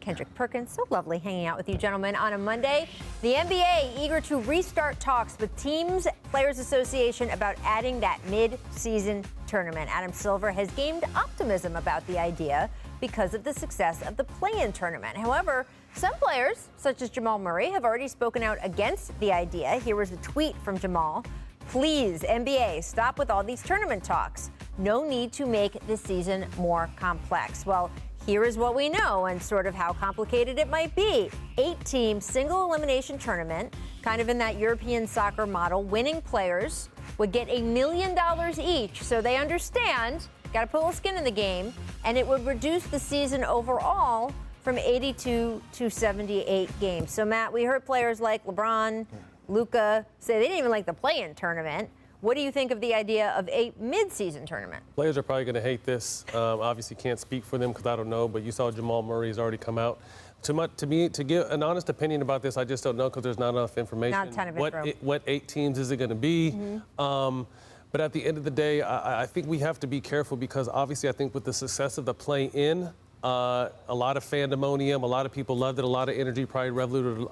and Kendrick Perkins. So lovely hanging out with you gentlemen on a Monday. The NBA eager to restart talks with Teams Players Association about adding that mid-season tournament. Adam Silver has gained optimism about the idea because of the success of the play-in tournament. However, some players, such as Jamal Murray, have already spoken out against the idea. Here was a tweet from Jamal. Please, NBA, stop with all these tournament talks. No need to make this season more complex. Well, here is what we know and sort of how complicated it might be. 8-team single elimination tournament, kind of in that European soccer model. Winning players would get $1 million each, so they understand, got to put a little skin in the game, and it would reduce the season overall from 82 to 78 games. So, Matt, we heard players like LeBron, Luka say they didn't even like the play-in tournament. What do you think of the idea of a mid-season tournament? Players are probably going to hate this. Obviously can't speak for them because I don't know, but you saw Jamal Murray has already come out. To me, to give an honest opinion about this, I just don't know because there's not enough information. Not a ton of info. What 8 teams is it going to be? But at the end of the day, I think we have to be careful because obviously I think with the success of the play-in, a lot of fandemonium, a lot of people loved it, a lot of energy, probably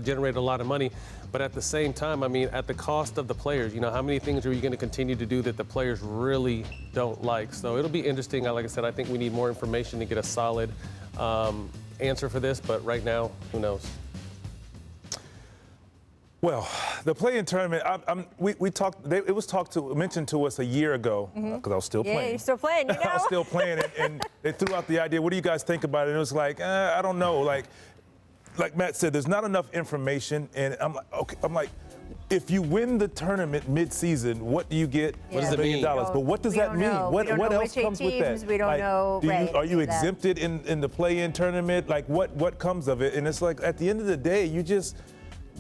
generated a lot of money. But at the same time, I mean, at the cost of the players, you know, how many things are you going to continue to do that the players really don't like? So it'll be interesting. Like I said, I think we need more information to get a solid answer for this. But right now, who knows? Well, the play-in tournament, we talked. It was mentioned to us a year ago because I was still playing. Yeah, you're still playing. You know? I was still playing, and they threw out the idea. What do you guys think about it? And it was like, I don't know. Like Matt said, there's not enough information, and I'm like, okay. I'm like, if you win the tournament mid-season, what do you get? Yeah. What does it mean? But what does that mean? What else comes with that? We don't know. Are you exempted in the play-in tournament? Like, what comes of it? And it's like, at the end of the day, you just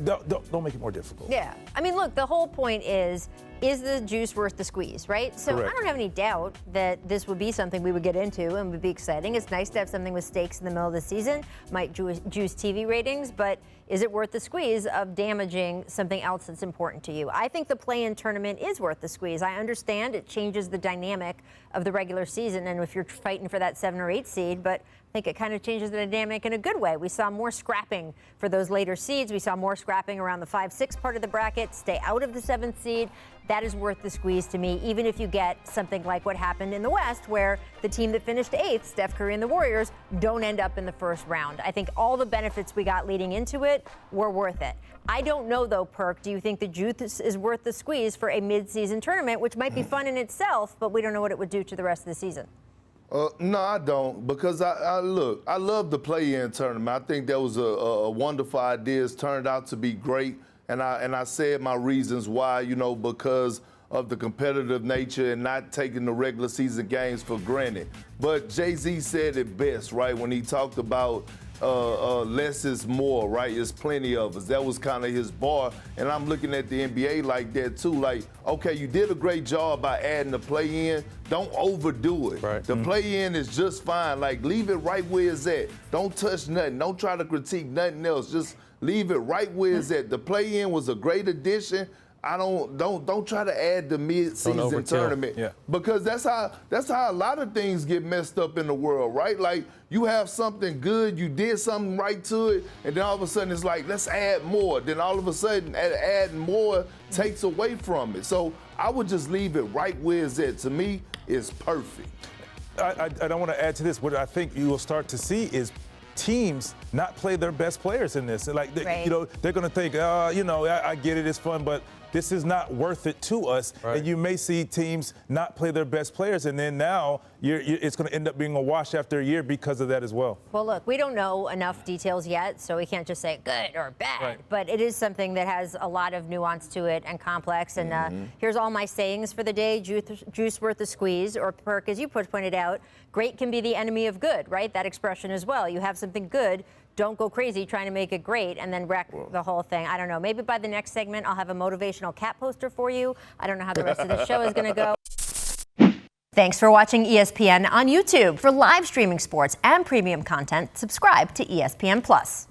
don't make it more difficult. Yeah. I mean, look, the whole point is the juice worth the squeeze, right? So Correct. I don't have any doubt that this would be something we would get into and would be exciting. It's nice to have something with stakes in the middle of the season. Might juice TV ratings, but is it worth the squeeze of damaging something else that's important to you? I think the play-in tournament is worth the squeeze. I understand it changes the dynamic of the regular season, and if you're fighting for that 7 or 8 seed, but I think it kind of changes the dynamic in a good way. We saw more scrapping for those later seeds. We saw more scrapping around the 5-6 part of the bracket, stay out of the 7th seed. That is worth the squeeze to me, even if you get something like what happened in the West, where the team that finished 8th, Steph Curry and the Warriors, don't end up in the first round. I think all the benefits we got leading into it were worth it. I don't know, though, Perk, do you think the juice is worth the squeeze for a mid-season tournament, which might be fun in itself, but we don't know what it would do to the rest of the season? No, I don't, because I love the play-in tournament. I think that was a wonderful idea. It's turned out to be great, and I said my reasons why, you know, because of the competitive nature and not taking the regular season games for granted. But Jay-Z said it best, right, when he talked about less is more, right? There's plenty of us. That was kind of his bar, and I'm looking at the NBA like that too. Like, okay, you did a great job by adding the play-in. Don't overdo it. Right. The play-in is just fine. Like, leave it right where it's at. Don't touch nothing. Don't try to critique nothing else. Just leave it right where it's at. The play-in was a great addition. Don't try to add the mid-season tournament, because that's how a lot of things get messed up in the world, right? Like, you have something good, you did something right to it, and then all of a sudden it's like, let's add more. Then all of a sudden adding more takes away from it. So I would just leave it right where it's at. To me, it's perfect. I don't want to add to this. What I think you will start to see is teams not play their best players in this. Like, you know, they're going to think, you know, I get it, it's fun, but this is not worth it to us. Right. And you may see teams not play their best players, and then now it's going to end up being a wash after a year because of that as well. Well, look, we don't know enough details yet, so we can't just say good or bad. Right. But it is something that has a lot of nuance to it and complex. And here's all my sayings for the day. Juice worth the squeeze, or Perk, as you pointed out, great can be the enemy of good, right? That expression as well. You have something good, don't go crazy trying to make it great and then wreck the whole thing. I don't know. Maybe by the next segment, I'll have a motivational cat poster for you. I don't know how the rest of the show is going to go. Thanks for watching ESPN on YouTube. For live streaming sports and premium content, subscribe to ESPN+.